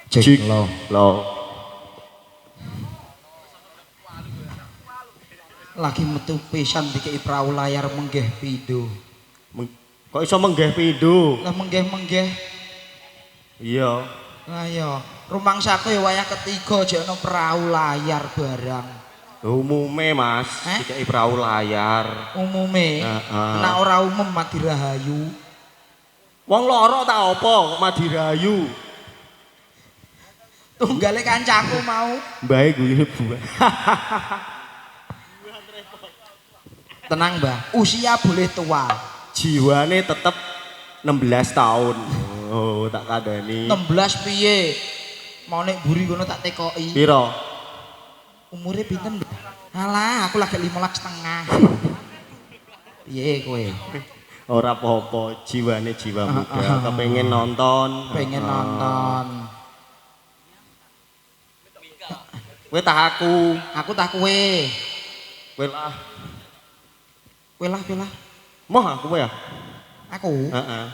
Cek lo. Lagi metu pisan dikei prau layar menggeh pindho. Kok iso menggeh pindho? Lah menggeh-menggeh. Iya. Lah ya, rumangsaku ya wayah ketiga jek ana prau layar barang. Umume Mas, dikei prau layar. Umume. Nek ora umum mati rahayu. Wong loro ta apa kok Madirayu? Tunggale kancaku mau. Mbae guyu buah. Tenang, Mbah. Usia boleh tua. Jiwane tetep 16 tahun. Oh, tak kandhani. 16 piye? Mau nek buri kono tak tekoki. Piro? Umure pinten, Mbah? Alah, aku lagi 15,5. Piye kowe? Ora apa-apa, jiwane jiwa muda. Kepengin nonton. Pengen nonton. Kowe tah aku. Aku tak kowe. Kowe lah. Kowe lah. Moh aku ya? Aku. Heeh.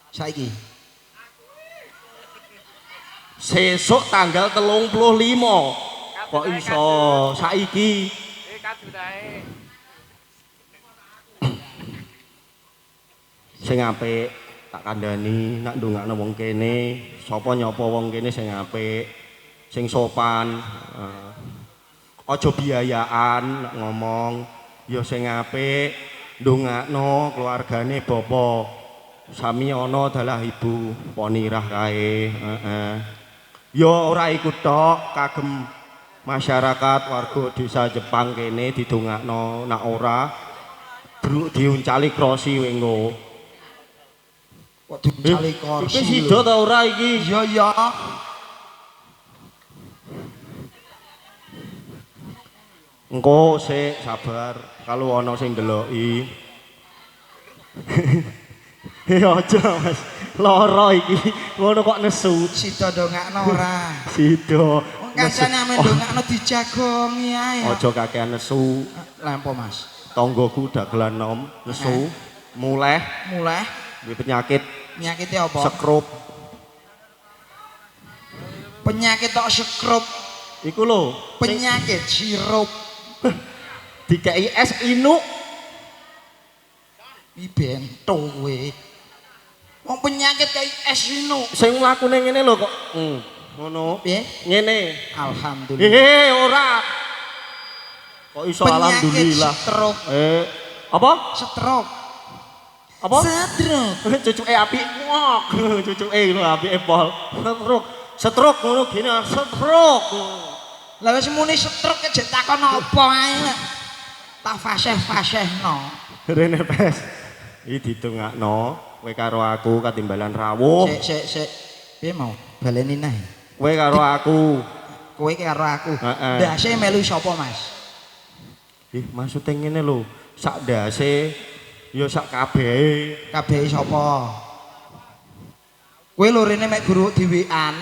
Saiki. Sesuk tanggal 35. Kok iso saiki? Sing apik tak kandhani nak ndongakno wong kene, sapa nyapa wong kene sing apik, sing sopan. Aja biayaan nak ngomong, ya sing apik ndongakno keluargane bapa. Sami ana dalah ibu ponirah kae, heeh. Ya ora iku tok kagem masyarakat warga desa Jepang kene didongakno nak ora bruk diuncali krosi wengo. Kok diuncali kursi. Iki sida ta ora iki? Iya ya. Engko sik sabar kalau ana sing ndeloki. Aja Mas, lara iki. Ngono kok nesu. Sida ndongakno ora. Sida. Wong kancane ame ndongakno dijagongi ae. Aja kakean nesu. Lah apa, Mas? Tanggoku dagelan nom, nesu, muleh, Mulai duwe penyakit penyakitnya apa? sekrup. Penyakit tok sekrup. Iku lho, Penyakit sirup. dikei es inuk. Iki bento kowe. Wong penyakit kayak es inu. Sing mlakune ngene lho kok. Ngono. Piye? Ngene. Alhamdulillah. Ora. Kok iso Penyakit alhamdulillah. stroke. Apa? Stroke. Apa? Stroke. Cucuke apik. Wah, cucuke lho apike pol. Stroke. Stroke ngono gini, stroke. Lah wis muni stroke aja takon apa ae. Tak fasih-fasihno. Rene pes. Iki didongakno kowe karo aku katimbalan rawuh. Sik. Piye mau? Baleni neh. Kowe karo aku. Kowe karo aku. Heeh. Ndase melu sapa, Mas? Maksudnya ngene lho, sak ndase ya sak kabehe. Kabehe sapa? Kowe lho rene mek guru dhewean.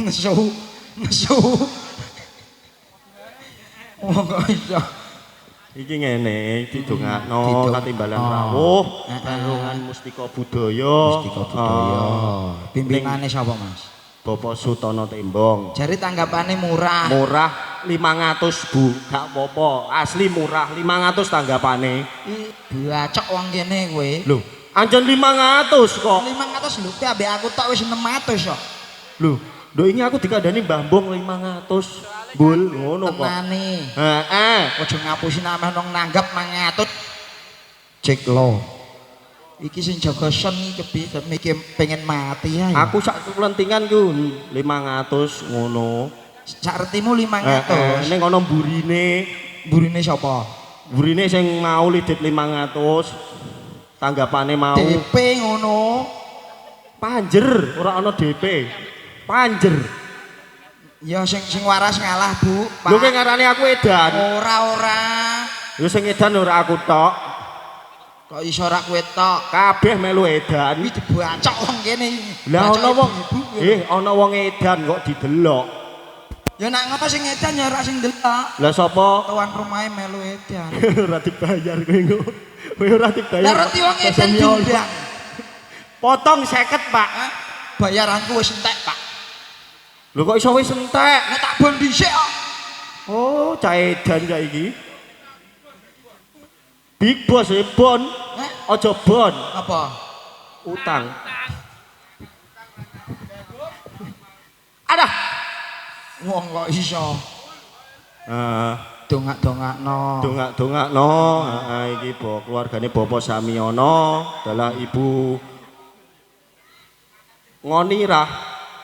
Nesu. Oh kok iso. Iki ngene didongakno katimbalan rawuh, Barungan Mustika Budaya. Mustika Budaya. Pimpinane sapa, Mas? Bapak Sutono Tembong. Jari tanggapane murah. Murah 500 Bu, gak apa-apa. Asli murah 500 tanggapane. Bacok wong kene kowe. Lho, anjen 500 kok. 500 lho, ki ambek aku tok wis 600 kok. Lho, nduk ini aku dikandani Mbah Mbong 500. Bul ngono kok. Tenane. Heeh. Aja ngapusi nameh nang nanggap 500. Cek lo. Iki sing jaga sen iki mikir pengen mati ae. Aku sak kelentingan ku 500 ngono. Sak retimu 500. Ning ana mburine. Burine sapa? Burine sing mau lidit 500. Tanggapane mau. DP ngono. Panjer, ora ana DP. Panjer. Ya sing waras ngalah, Bu. Lho kowe ngarani aku edan. Ora. Ya sing edan ora aku tok. Kok iso ora kowe tok? Kabeh melu edan. Iki dibacok wong kene. Lah ana wong ana wong edan kok didelok. Ya nak ngono sing edan ya ora sing delok. Lah sapa? Tuan rumahe melu edan. Ora dibayar kowe engko. Kowe ora dibayar. Lah reti wong edan diundang. Potong 50, Pak. Hah? Bayaranku wis entek, Pak. Lho kok iso wis entek? Nek tak bon dhisik kok. Oh, cah edan cah iki. Big Boss bon. Hah? Aja bon, Apa? utang. Adah. Wong kok iso Heeh. dongak-dongakno. Dongak-dongakno, heeh iki keluargane Bapak Samiono adalah Ibu Ngonirah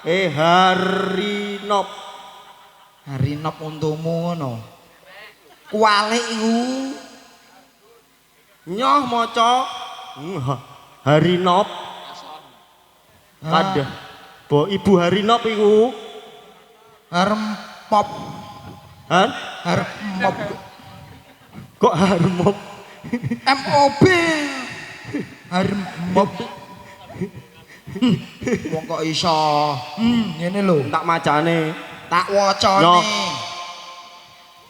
Harinop. Harinop untumu ngono. Kualik iku. Nyoh maca Harinop. Kadah. Bo Ibu Harinop iku. Harempop. Hah? Harempop. Kok Harmop? MOB. Harempop. Wong kok iso. Ngene lho. Tak macane. Tak wacane. Yo.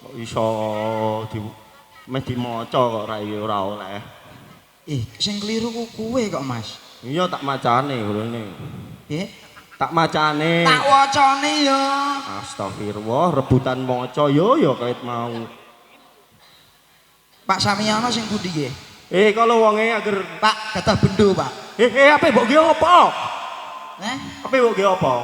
Kok iso meh dimaca kok ora oleh. Sing kliru ku kowe kok, Mas. Iya tak macane ngene. Nggih. Tak macane. Tak wacane ya. Astagfirullah, rebutan maca yo kait mau. Pak Samiono sing pundi nggih? Kalau wonge ager Pak gadah bendo, Pak. ape mbok ge apa? Ape mbok ge apa?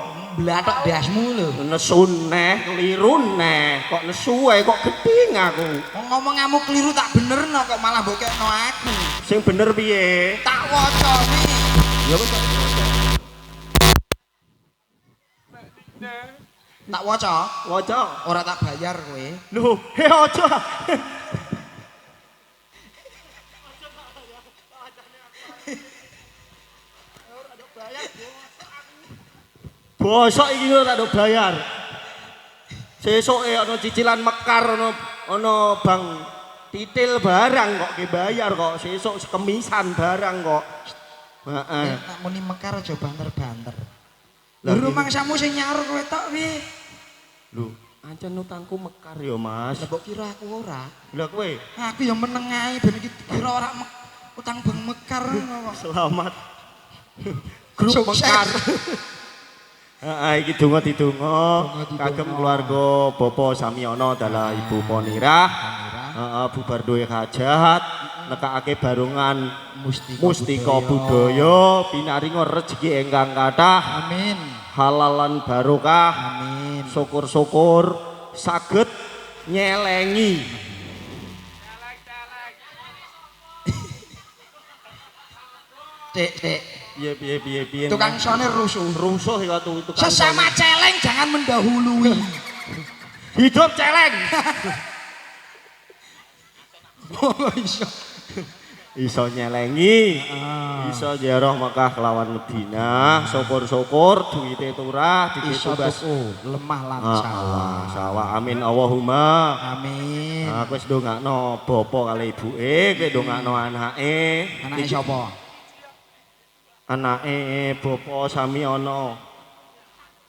Blathok dasmu lho. Nesu neh, keliru neh. Kok nesu ae kok geding aku. Wong ngomong kamu keliru tak benerno kok malah mbok kekno aku. Sing bener piye? Tak wacane. Ya wis. Tak waca, Waca. ora tak bayar kowe. Lho, aja. Bosok iki ora ada bayar. Sesuke ana cicilan mekar ana bang titil barang kok ke bayar kok sesuk sekemisan barang kok. Heeh. Nak muni mekar aja banter-banter. Lah, Lho mangsamu sing nyaur kowe tok piye? Lho, ancen utangku mekar ya, Mas. Lah mbok kira aku ora. Lah kowe Aku yang meneng ae ben iki dikira ora utang bang mekar ngono kok. selamat. Grup Sukses. mekar. Heeh, iki donga didonga kagem keluarga Bapak Samiono adalah Ibu Ponirah. Heeh, bubar duwe hajat, nekakake barungan Mustika Budaya, pinaringa rejeki ingkang kathah. Amin. Halal lan barokah. Amin. Syukur-syukur saged nyelengi. Dik. Piye. Tukang sone rusuh. rusuh ya tukang. Sesama celeng jangan mendahului. Hidup celeng. Oh iso. Iso nyelengi. Iso ziarah Mekah kelawan Madinah, syukur-syukur duwite turah Iso dikitumbas. tuku lemah lan sawah. Sawah amin Allahumma. Amin. Aku wis ndongakno bapa kali ibuke, kowe ndongakno anake. Anake sapa? Anake Bapak Samiono.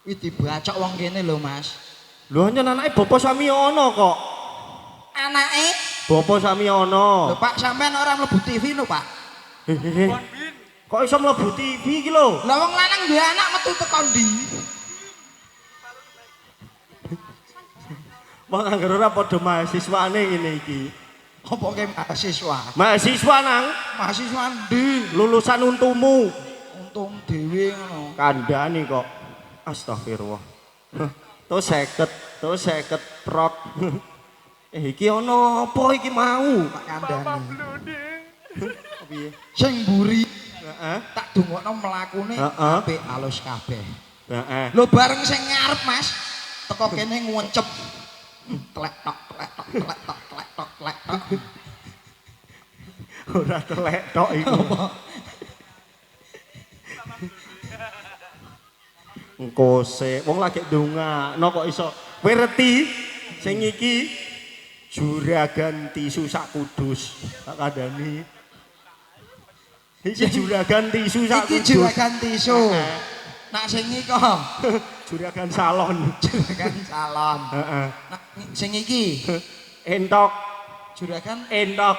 Wih dibacok wong kene lho, Mas. Lho nyen anake Bapak Samiono kok. Anake Bapak Samiono. lho Pak sampean ora mlebu TV lho, Pak. Kok iso mlebu TV iki lho? Lah wong lanang duwe anak metu teko ndi? Wong anggar ora padha mahasiswane ngene iki. Apa ke mahasiswa? Mahasiswa nang Mahasiswa ndi? lulusan untumu. Untung dhewe ngono. Kandhani kok. Astagfirullah. Tuh 50 prok. Iki ana apa iki mau? Tak kandhani. Piye? Sing mburi Heeh. tak dongokno mlakune Heeh. apik alus kabeh. Heeh. Lho bareng sing ngarep, Mas. Teko kene ngoncep. Tlek tok. Ora telek tok iku. Engko sik wong lagi ndongakno kok iso kowe reti sing iki juragan tisu sak kudus. Tak kandhani. Iki juragan tisu sak Iki kudus. juragan tisu. Nak sing iki kok Juragan salon. juragan salon. Heeh. Nak sing iki Entok, juragan entok.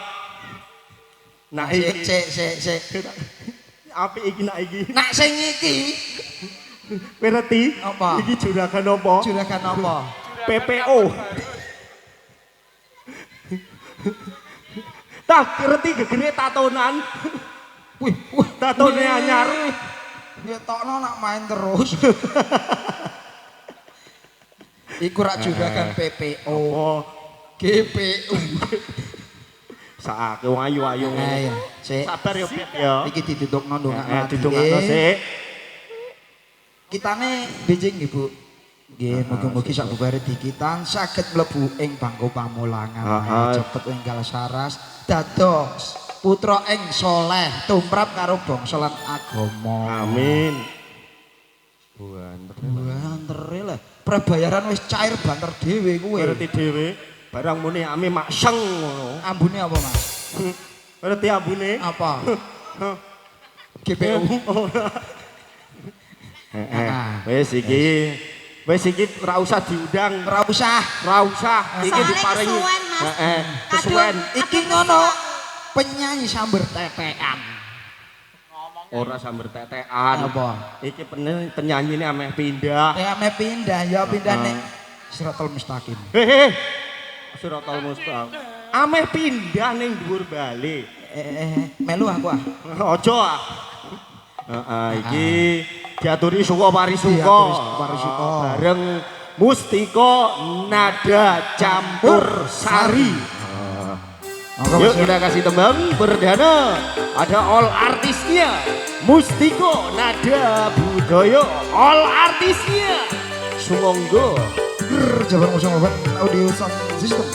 Nah iki sik. Apik iki nak iki. Nak sing iki Kowe ngerti? Apa? Iki juragan apa? juragan apa? PPO. Tak ngerti gegere tatonan. Wih, Tatone anyar. Ngetokno nak main terus. Iku rak juragan PPO. Oh, GPU. sakake wong ayu-ayu ngene. Ayo, sik. Sabar ya, Pip ya. Iki didudukno ndongakno. Didongakno sik. Kitane benjing nggih, Bu. Nggih, mugi-mugi sak bubare dikitan saged mlebu ing bangku pamulangan. Cepet enggal saras dados putra ing saleh tumrap karo bangsa lan agama. Amin. Banter lah. Prabayaran wis cair banter dhewe kuwi. Ngerti dhewe, barang muni ame makseng ngono. Ambune apa, Mas? Ngerti ambune? Apa? GPU. Wis iki ora usah diundang, Ora usah. ora usah. Iki Soalnya diparingi. kesuwen, Mas. Kesuwen. Iki ngono penyanyi samber tetean. Ora samber tetean. Apa? Iki penyanyi ini ameh pindah. Ame pindah ya pindah nek Siratal Mustaqim. Hehe. Siratal Mustaqim. Ameh pindah ning dhuwur bali. Melu aku ah. Aja ah. Iki diaturi suka parisuka. Diaturi parisuka. Bareng Mustika Nada Campur Sari. Yuk kita kasih tembang perdana. Ada all artisnya. Mustika Nada Budaya all artisnya. Sumonggo. Jabar musuh obat audio sound system.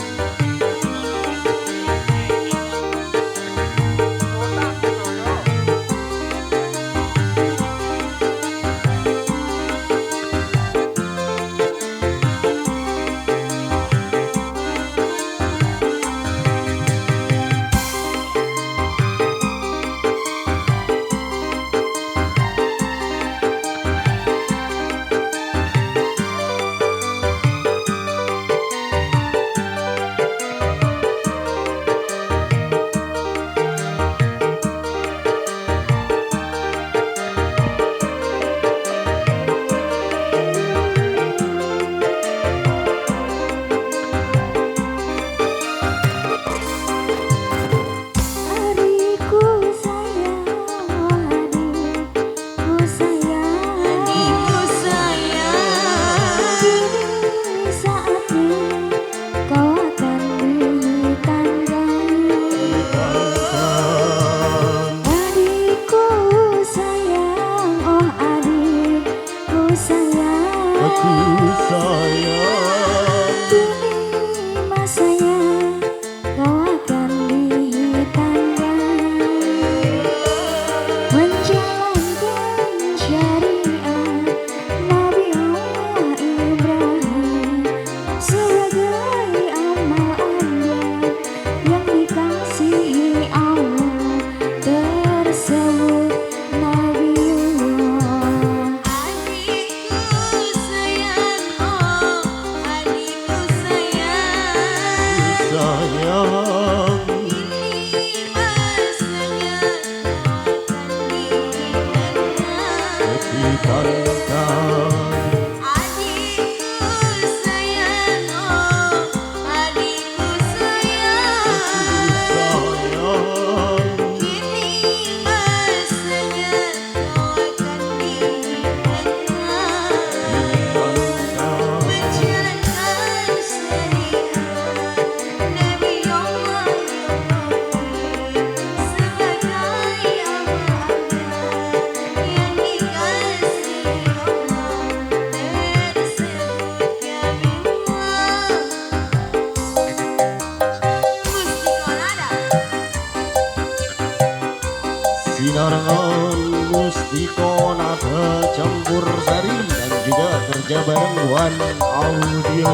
Sinarngon Mustika Nada Campur Sari dan juga kerja bareng One Audio.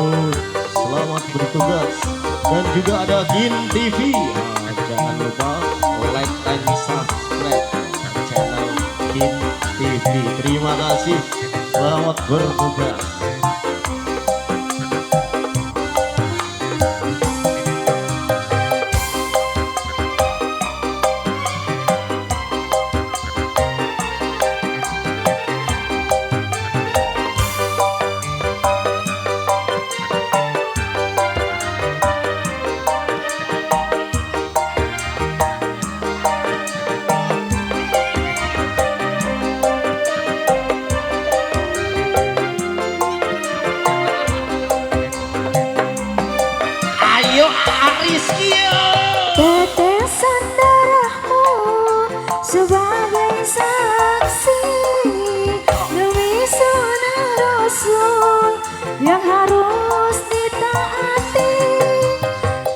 Selamat bertugas. Dan juga ada Gin TV. Jangan lupa like dan subscribe channel Gin TV. Terima kasih. Selamat bertugas. sebagai saksi demi sunnah Rasul yang harus ditaati.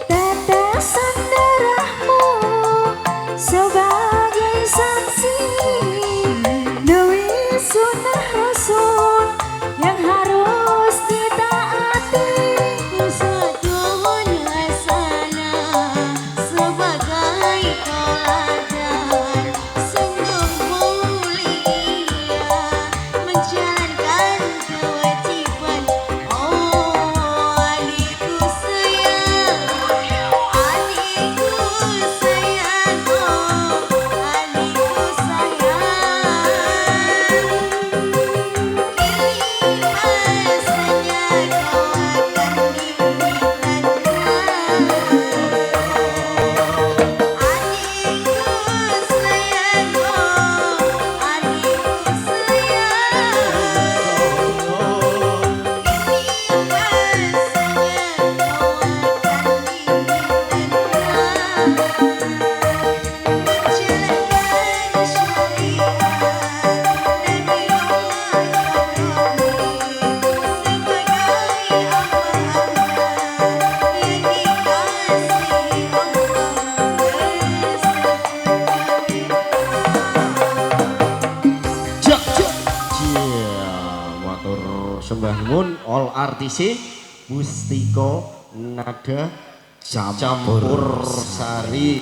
Tetesan darahmu sebagai saksi demi sunnah Rasul yang harus ditaati. Satunya hasanah sebagai teladan, sungguh mulia menjalankan kewajiban. Oh adikku sayang, adikku sayang, oh adikku sayang. Kini masanya kau akan diberikan terang. Adikku sayang, oh adikku Matur sembah nuwun all artisi Mustika Nada Campur Campur Sari.